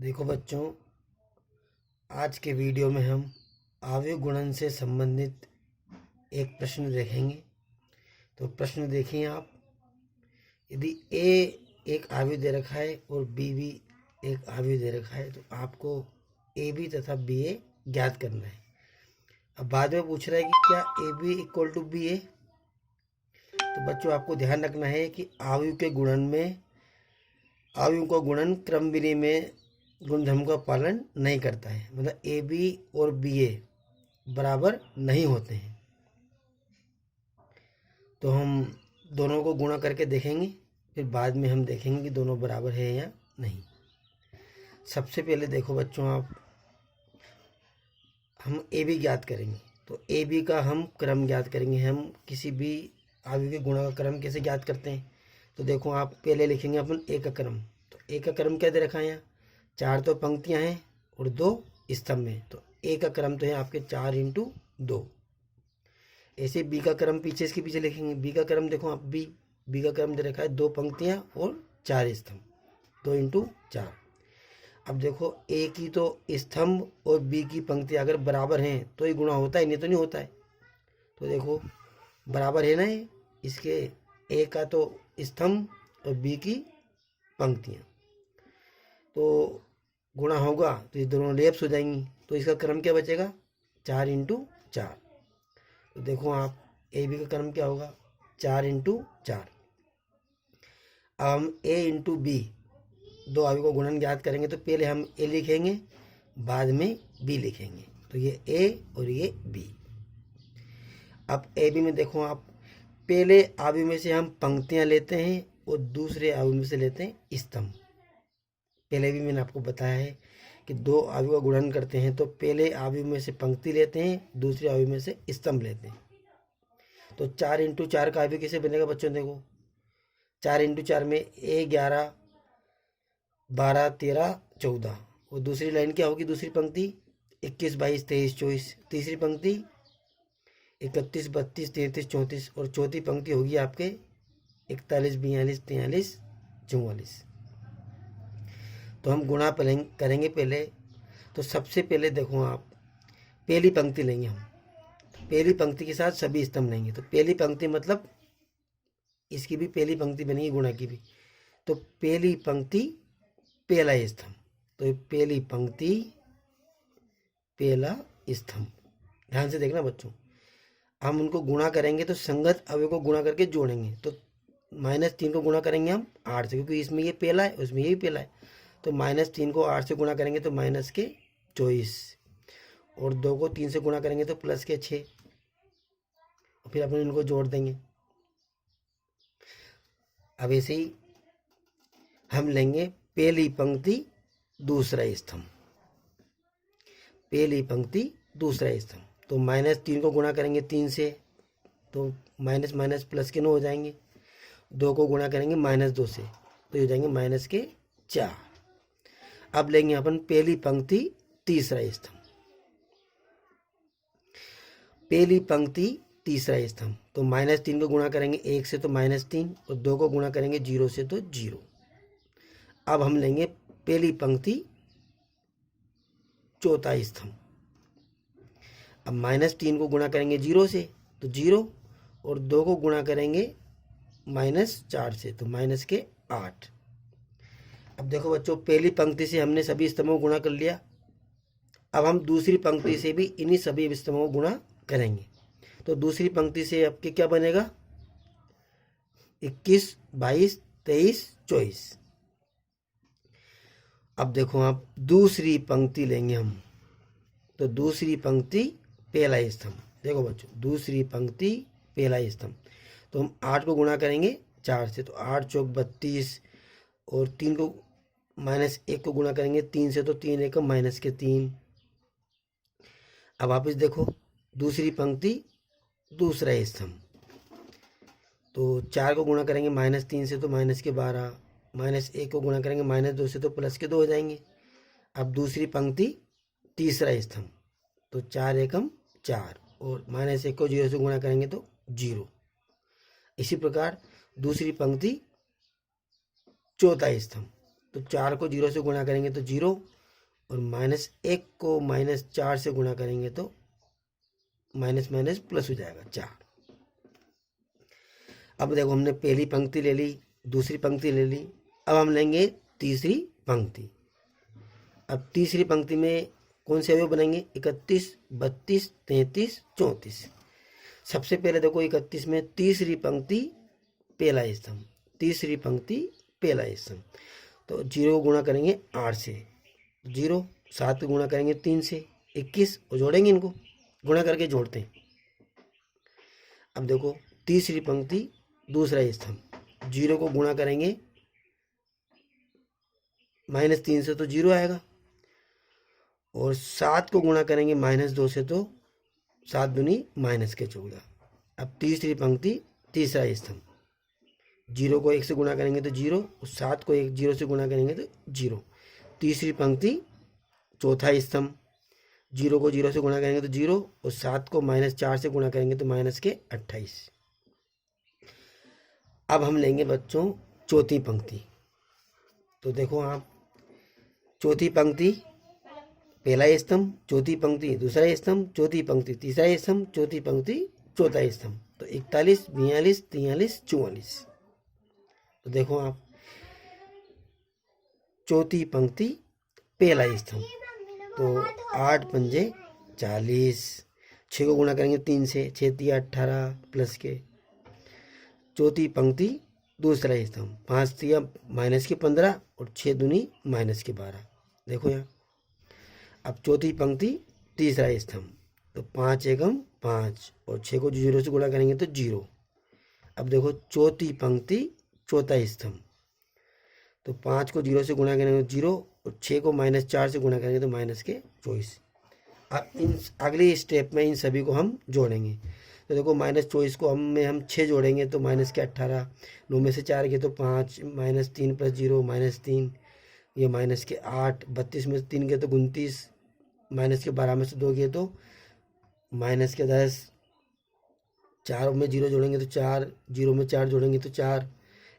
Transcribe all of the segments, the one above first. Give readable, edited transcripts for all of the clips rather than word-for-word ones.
देखो बच्चों, आज के वीडियो में हम आव्यूह गुणन से संबंधित एक प्रश्न देखेंगे। तो प्रश्न देखिए आप। यदि ए एक आव्यूह दे रखा है और बी भी एक आव्यूह दे रखा है तो आपको ए बी तथा बी ए ज्ञात करना है। अब बाद में पूछ रहा है कि क्या A B equal to B A. तो बच्चों आपको ध्यान रखना है कि आव्यूह के गुणन में आव्यूह का गुणन क्रम विधि में गुणधर्म का पालन नहीं करता है, मतलब ए बी और बी ए बराबर नहीं होते हैं। तो हम दोनों को गुणा करके देखेंगे, फिर बाद में हम देखेंगे कि दोनों बराबर है या नहीं। सबसे पहले देखो बच्चों, हम ए बी ज्ञात करेंगे। तो ए बी का हम क्रम ज्ञात करेंगे। हम किसी भी आव्यूह के गुणा का क्रम कैसे ज्ञात करते हैं? तो देखो आप पहले लिखेंगे अपन ए का क्रम। तो ए का क्रम क्या दे रखा है? यहाँ 4 तो पंक्तियां हैं और 2 स्तंभ हैं। तो ए का क्रम तो है आपके 4 × 2। ऐसे बी का क्रम पीछे इसके पीछे लिखेंगे। बी का क्रम देखो आप, बी का क्रम दे रखा है 2 पंक्तियां और 4 स्तंभ, 2 × 4। अब देखो ए की तो स्तंभ और बी की पंक्तियां अगर बराबर हैं तो ये गुणा होता है, नहीं तो नहीं होता है। तो देखो बराबर है ना, ये इसके ए का तो स्तंभ और बी की पंक्तियां, तो गुणा होगा तो ये दोनों लेप्स हो जाएंगी। तो इसका क्रम क्या बचेगा? 4 × 4। तो देखो आप ए बी का क्रम क्या होगा? 4 × 4। अब हम ए × बी दो आव्यूह को गुणन ज्ञात करेंगे। तो पहले हम ए लिखेंगे, बाद में बी लिखेंगे। तो ये ए और ये बी। अब ए बी में देखो आप, पहले आव्यूह में से हम पंक्तियां लेते हैं और दूसरे आव्यूह में से लेते हैं स्तंभ। पहले भी मैंने आपको बताया है कि 2 आव्यूह का गुणन करते हैं तो पहले आव्यूह में से पंक्ति लेते हैं, दूसरे आव्यूह में से स्तंभ लेते हैं। तो 4 × 4 का आव्यूह कैसे बनेगा बच्चों? देखो 4 × 4 में ए 11 12 13 14, और दूसरी लाइन क्या होगी? दूसरी पंक्ति 21 22 23 24, तीसरी पंक्ति 31 32 33 34, और चौथी पंक्ति होगी आपके 41 42 43 44। तो हम गुणा करेंगे पहले। तो सबसे पहले देखो आप, पहली पंक्ति लेंगे हम। पहली पंक्ति के साथ सभी स्तंभ लेंगे। तो पहली पंक्ति मतलब इसकी भी पहली पंक्ति बनेगी, गुणा की भी। तो पहली पंक्ति पहला स्तंभ। तो ये पहली पंक्ति पहला स्तंभ। ध्यान से देखना बच्चों, हम उनको गुणा करेंगे तो संगत अवयव को गुणा करके जोड़ेंगे। तो -3 को गुणा करेंगे हम 8 से, क्योंकि इसमें ये पहला है उसमें ये भी पहला है। तो -3 को 8 से गुणा करेंगे तो -24, और 2 को 3 से गुणा करेंगे तो +6, और फिर अपन इनको जोड़ देंगे। अब ऐसे ही हम लेंगे पहली पंक्ति दूसरा स्तंभ, पहली पंक्ति दूसरा स्तंभ। तो -3 को गुणा करेंगे 3 से तो माइनस माइनस प्लस के 9 हो जाएंगे। 2 को गुणा करेंगे -2 से तो ये हो जाएंगे -4। अब लेंगे अपन पहली पंक्ति तीसरा स्तंभ, पहली पंक्ति तीसरा स्तंभ। तो -3 को गुणा करेंगे 1 से तो -3, और 2 को गुणा करेंगे 0 से तो 0। अब हम लेंगे पहली पंक्ति चौथा स्तंभ। अब -3 को गुणा करेंगे 0 से तो 0, और 2 को गुणा करेंगे -4 से तो -8। अब देखो बच्चों, पहली पंक्ति से हमने सभी स्तंभों को गुणा कर लिया। अब हम दूसरी पंक्ति से भी इन्हीं सभी स्तंभों को गुणा करेंगे। तो दूसरी पंक्ति से आपके क्या बनेगा? 21 22 23 24। अब देखो आप दूसरी पंक्ति लेंगे हम। तो दूसरी पंक्ति पहला स्तंभ। देखो बच्चों, दूसरी पंक्ति पहला स्तंभ। तो हम 8 को गुणा करेंगे 4 से तो 8 चौक 32, और 3 को -1 को गुणा करेंगे 3 से तो 3 1 -3। अब वापस देखो दूसरी पंक्ति दूसरा स्तंभ। तो 4 को गुणा करेंगे -3 से तो -12, -1 को गुणा करेंगे -2 से तो +2 हो जाएंगे। अब दूसरी पंक्ति तीसरा स्तंभ। तो 4 1 4, और -1 को 0 से गुणा करेंगे तो 0। इसी प्रकार दूसरी पंक्ति चौथा स्तंभ। तो 4 को 0 से गुणा करेंगे तो 0, और -1 को -4 से गुणा करेंगे तो माइनस माइनस प्लस हो जाएगा 4। अब देखो हमने पहली पंक्ति ले ली, दूसरी पंक्ति ले ली, अब हम लेंगे तीसरी पंक्ति। अब तीसरी पंक्ति में कौन से अवयव बनेंगे? 31, 32, 33, 34। सबसे पहले देखो 31 में तीसरी पंक्ति पहला स्तंभ, तीसरी पंक्ति पहला स्तंभ, तो 0 को गुणा करेंगे 8 से, 0, 7 को गुणा करेंगे 3 से, 21, और जोड़ेंगे, इनको गुणा करके जोड़ते हैं। अब देखो तीसरी पंक्ति दूसरा स्तंभ, 0 को गुणा करेंगे -3 से तो 0 आएगा, और 7 को गुणा करेंगे -2 से तो 7 दूनी -14। अब तीसरी पंक्ति तीसरा स्तंभ, 0 को 1 से गुणा करेंगे तो 0, और 7 को 0 से गुणा करेंगे तो 0। तीसरी पंक्ति चौथा स्तंभ, 0 को 0 से गुणा करेंगे तो 0, और 7 को -4 से गुणा करेंगे तो -28। अब हम लेंगे बच्चों चौथी पंक्ति। तो देखो आप, चौथी पंक्ति पहला स्तंभ, चौथी पंक्ति दूसरा स्तंभ, चौथी पंक्ति तीसरा स्तंभ, चौथी पंक्ति चौथा स्तंभ, तो 41, 42, 43, 44। तो देखो आप, चौथी पंक्ति पहला स्तंभ, तो 8 पंजे 40, 6 को गुणा करेंगे 3 से, 6 तिया 18 प्लस के। चौथी पंक्ति दूसरा स्तंभ, 5 तिया -15, और 6 दूनी -12। देखो यहाँ, अब चौथी पंक्ति तीसरा स्तंभ, तो 5 एकम 5, और 6 को 0 से गुणा करेंगे तो 0। अब देखो चौथी पंक्ति चौथा स्तंभ, तो 5 को 0 से गुणा करेंगे तो 0, और 6 को -4 से गुणा करेंगे तो -24। अब इन अगली स्टेप में इन सभी को हम जोड़ेंगे। तो देखो -24 को हम 6 जोड़ेंगे तो -18, 9 में से 4 गए तो 5, -3 + 0 -3, ये -8, 32 में से 3 गए तो 29, -12 में से 2 गए तो -10, 4 में 0 जोड़ेंगे तो 4, 0 में 4 जोड़ेंगे तो 4,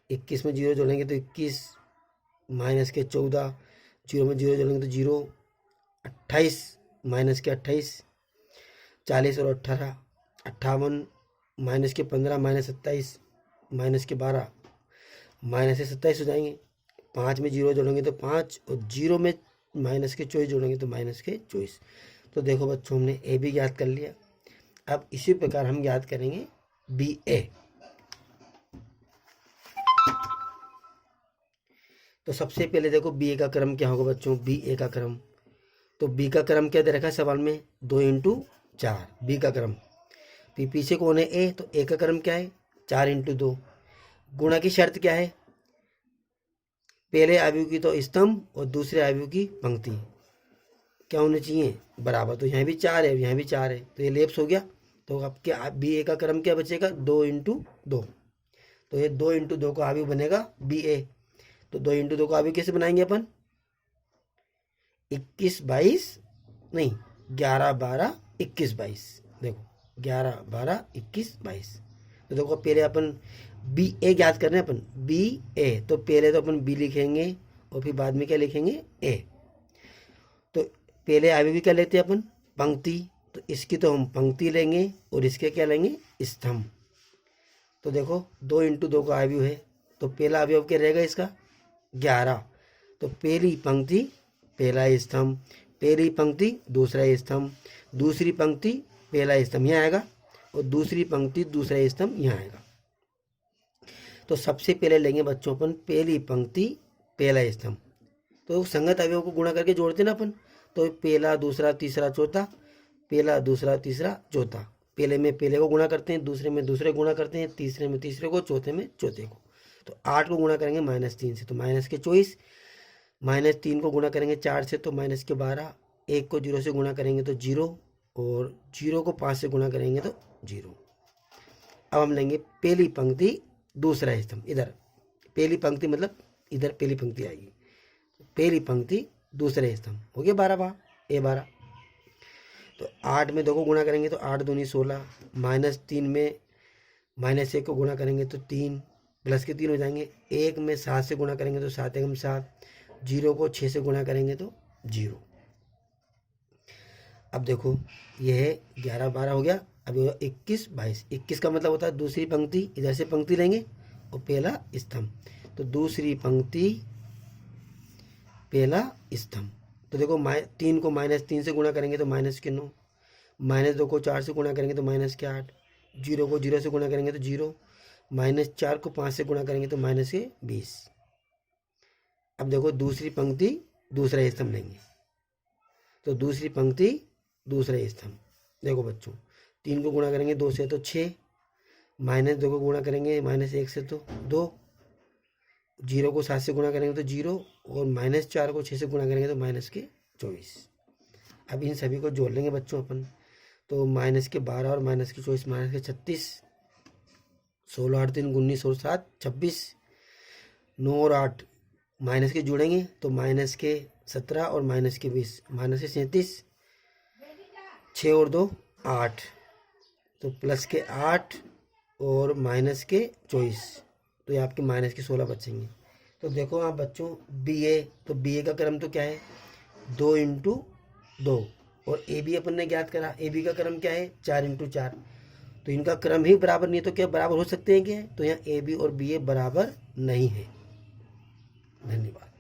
21 में 0 जोड़ेंगे तो 21, -14, 0 में 0 जोड़ेंगे तो 0, 28, -28, 40 और 18, 58, -15, -27, -12, -27 हो जाएंगे। 5 में 0 जोड़ेंगे तो 5, और 0 में -24 जोड़ेंगे तो -24। तो देखो बच्चों, हमने ए भी याद कर लिया। अब इसी प्रकार हम याद करेंगे बी ए। तो सबसे पहले देखो बी ए का क्रम क्या होगा बच्चों? बी ए का क्रम, तो बी का क्रम क्या दे रखा है सवाल में? 2 × 4 बी का क्रम। पीछे कौन है? ए, तो ए का क्रम क्या है? 4 × 2। गुणा की शर्त क्या है? पहले आयु की तो स्तंभ और दूसरे आयु की पंक्ति क्या होने चाहिए? बराबर। तो यहाँ भी 4 है, यहाँ भी 4 है, तो ये लेप्स हो गया। तो अब क्या बी ए का क्रम क्या बचेगा? 2 × 2। तो ये 2 × 2 का आयु बनेगा बी ए। तो 2 × 2 का आयु कैसे बनाएंगे अपन? 21, 22 नहीं, 11, 12, 21, 22। देखो 11, 12, 21, 22। तो देखो पहले अपन बी ए याद कर रहे हैं अपन, बी ए, तो पहले तो अपन बी लिखेंगे और फिर बाद में क्या लिखेंगे? ए। तो पहले आयु भी क्या लेते हैं अपन? पंक्ति। तो इसकी तो हम पंक्ति लेंगे और इसके क्या लेंगे? स्तंभ। तो देखो 2 × 2 का आयु है, तो पहला अवयव क्या रहेगा इसका? 11। तो पहली पंक्ति पहला स्तंभ, पहली पंक्ति दूसरा स्तंभ, दूसरी पंक्ति पहला स्तंभ यहाँ आएगा, और दूसरी पंक्ति दूसरा स्तंभ यहाँ आएगा। तो सबसे पहले लेंगे बच्चों अपन पहली पंक्ति पहला स्तंभ। तो संगत अवयव को गुणा करके जोड़ते ना अपन, तो पहला दूसरा तीसरा चौथा, पहला दूसरा तीसरा चौथा। पहले में पहले को गुणा करते हैं, दूसरे में दूसरे गुणा करते हैं, तीसरे में तीसरे को, चौथे में चौथे को। तो 8 को गुणा करेंगे -3 से तो -24, -3 को गुणा करेंगे 4 से तो -12, 1 को 0 से गुणा करेंगे तो 0, और 0 को 5 से गुणा करेंगे तो 0। अब हम लेंगे पहली पंक्ति दूसरा स्तंभ। इधर पहली पंक्ति मतलब इधर पहली पंक्ति आएगी, पहली पंक्ति दूसरे स्तंभ हो गया 12 ए 12। तो 8 में 2 को गुणा करेंगे तो 8 दूनी 16, -3 में -1 को गुणा करेंगे तो 3, प्लस के 3 हो जाएंगे। 1 में 7 से गुणा करेंगे तो 7 एकम 7, 0 को 6 से गुणा करेंगे तो 0। अब देखो ये है 11 12 हो गया। अब ये 21 22, 21 का मतलब होता है दूसरी पंक्ति, इधर से पंक्ति लेंगे और पहला स्तंभ, तो दूसरी पंक्ति पहला स्तंभ। तो देखो 3 को -3 से गुणा करेंगे तो -9, -2 को 4 से गुणा करेंगे तो -8, 0 को 0 से गुणा करेंगे तो 0, -4 को 5 से गुणा करेंगे तो -20। अब देखो दूसरी पंक्ति दूसरा स्तंभ लेंगे, तो दूसरी पंक्ति दूसरा स्तंभ। देखो बच्चों 3 को गुणा करेंगे 2 से तो 6, -2 को गुणा करेंगे -1 से तो 2, 0 को 7 से गुणा करेंगे तो 0, और -4 को 6 से गुणा करेंगे तो -24। अब इन सभी को जोड़ लेंगे बच्चों अपन, तो -12 और -24 -36, 16 8 3 19 और 7 26, 9 और 8 माइनस के जोड़ेंगे तो -17 और -20, -37, 6 और 2 8, तो +8 और -24, तो ये आपके -16 बचेंगे। तो देखो आप बच्चों BA, तो BA का क्रम तो क्या है 2 × 2, और AB अपन ने ज्ञात करा, AB का क्रम क्या है 4 × 4, तो इनका क्रम ही बराबर नहीं है, तो क्या बराबर हो सकते हैं क्या? तो यहाँ AB और BA बराबर नहीं है। धन्यवाद।